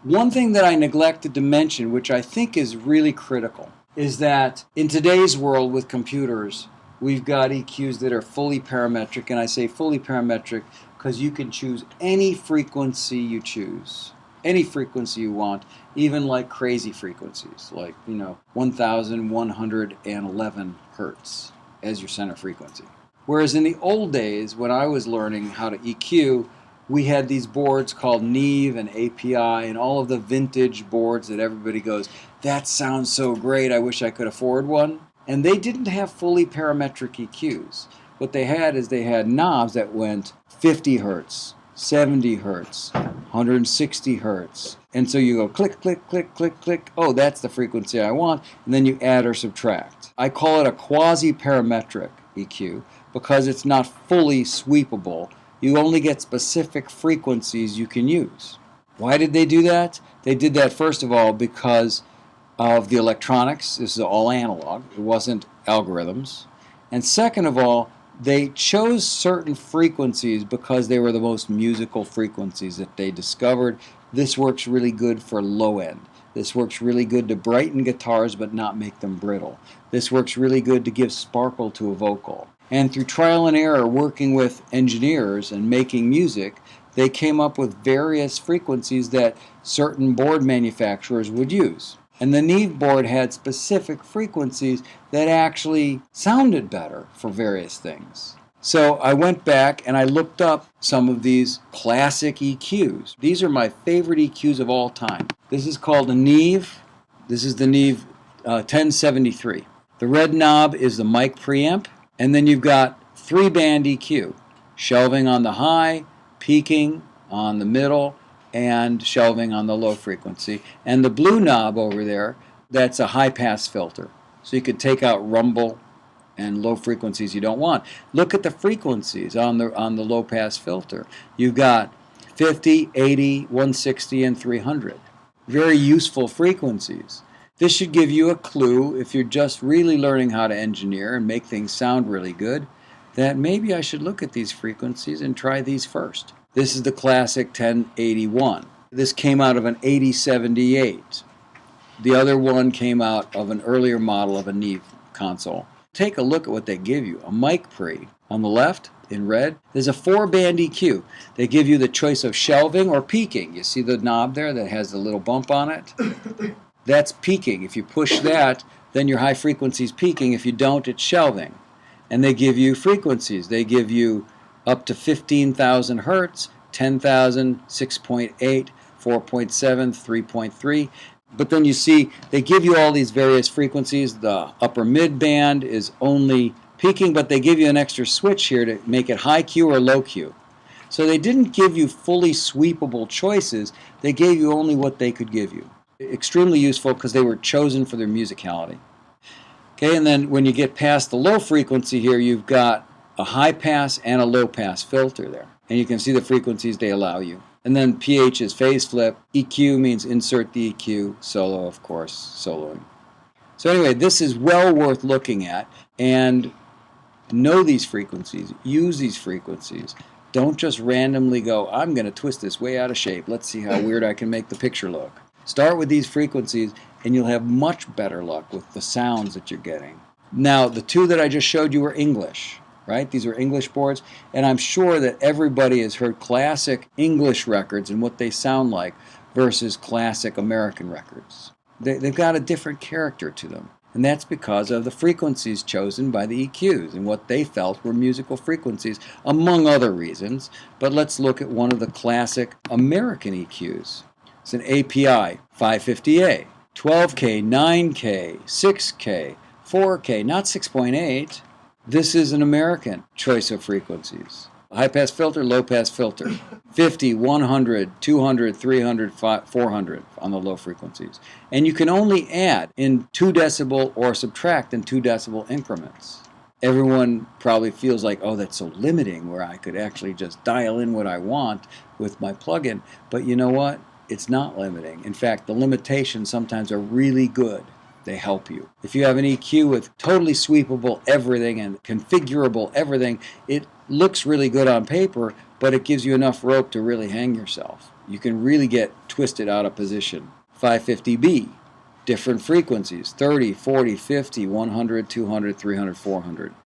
One thing that I neglected to mention, which I think is really critical, is that in today's world with computers, we've got EQs that are fully parametric, and I say fully parametric because you can choose any frequency you choose, any frequency you want, even like crazy frequencies, like 1,111 hertz as your center frequency. Whereas in the old days, when I was learning how to EQ, we had these boards called Neve and API and all of the vintage boards that everybody goes, that sounds so great, I wish I could afford one. And they didn't have fully parametric EQs. What they had is they had knobs that went 50 hertz, 70 hertz, 160 hertz. And so you go click, click, click, click, click. Oh, that's the frequency I want. And then you add or subtract. I call it a quasi-parametric EQ because it's not fully sweepable. You only get specific frequencies you can use. Why did they do that? They did that, first of all, because of the electronics. This is all analog. It wasn't algorithms. And second of all, they chose certain frequencies because they were the most musical frequencies that they discovered. This works really good for low end. This works really good to brighten guitars but not make them brittle. This works really good to give sparkle to a vocal. And through trial and error, working with engineers and making music, they came up with various frequencies that certain board manufacturers would use. And the Neve board had specific frequencies that actually sounded better for various things. So I went back and I looked up some of these classic EQs. These are my favorite EQs of all time. This is called a Neve. This is the Neve 1073. The red knob is the mic preamp. And then you've got 3-band EQ, shelving on the high, peaking on the middle, and shelving on the low frequency. And the blue knob over there, that's a high-pass filter. So you could take out rumble and low frequencies you don't want. Look at the frequencies on the low-pass filter. You've got 50, 80, 160, and 300. Very useful frequencies. This should give you a clue, if you're just really learning how to engineer and make things sound really good, that maybe I should look at these frequencies and try these first. This is the classic 1081. This came out of an 8078. The other one came out of an earlier model of a Neve console. Take a look at what they give you. A mic pre. On the left, in red, there's a 4-band EQ. They give you the choice of shelving or peaking. You see the knob there that has the little bump on it? That's peaking. If you push that, then your high frequency is peaking. If you don't, it's shelving. And they give you frequencies. They give you up to 15,000 hertz, 10,000, 6.8, 4.7, 3.3. But then you see they give you all these various frequencies. The upper mid band is only peaking, but they give you an extra switch here to make it high Q or low Q. So they didn't give you fully sweepable choices. They gave you only what they could give you. Extremely useful because they were chosen for their musicality. Okay, and then when you get past the low frequency here, you've got a high pass and a low pass filter there. And you can see the frequencies they allow you. And then PH is phase flip. EQ means insert the EQ. Solo, of course, soloing. So anyway, this is well worth looking at. And know these frequencies. Use these frequencies. Don't just randomly go, I'm going to twist this way out of shape. Let's see how weird I can make the picture look. Start with these frequencies and you'll have much better luck with the sounds that you're getting. Now, the two that I just showed you were English, right? These are English boards, and I'm sure that everybody has heard classic English records and what they sound like versus classic American records. They've got a different character to them, and that's because of the frequencies chosen by the EQs and what they felt were musical frequencies, among other reasons. But let's look at one of the classic American EQs. It's an API 550A, 12K, 9K, 6K, 4K, not 6.8. This is an American choice of frequencies. High-pass filter, low-pass filter. 50, 100, 200, 300, 400 on the low frequencies. And you can only add in 2 decibel or subtract in 2 decibel increments. Everyone probably feels like, oh, that's so limiting, where I could actually just dial in what I want with my plugin. But you know what? It's not limiting. In fact, the limitations sometimes are really good. They help you. If you have an EQ with totally sweepable everything and configurable everything, it looks really good on paper, but it gives you enough rope to really hang yourself. You can really get twisted out of position. 550B, different frequencies, 30, 40, 50, 100, 200, 300, 400.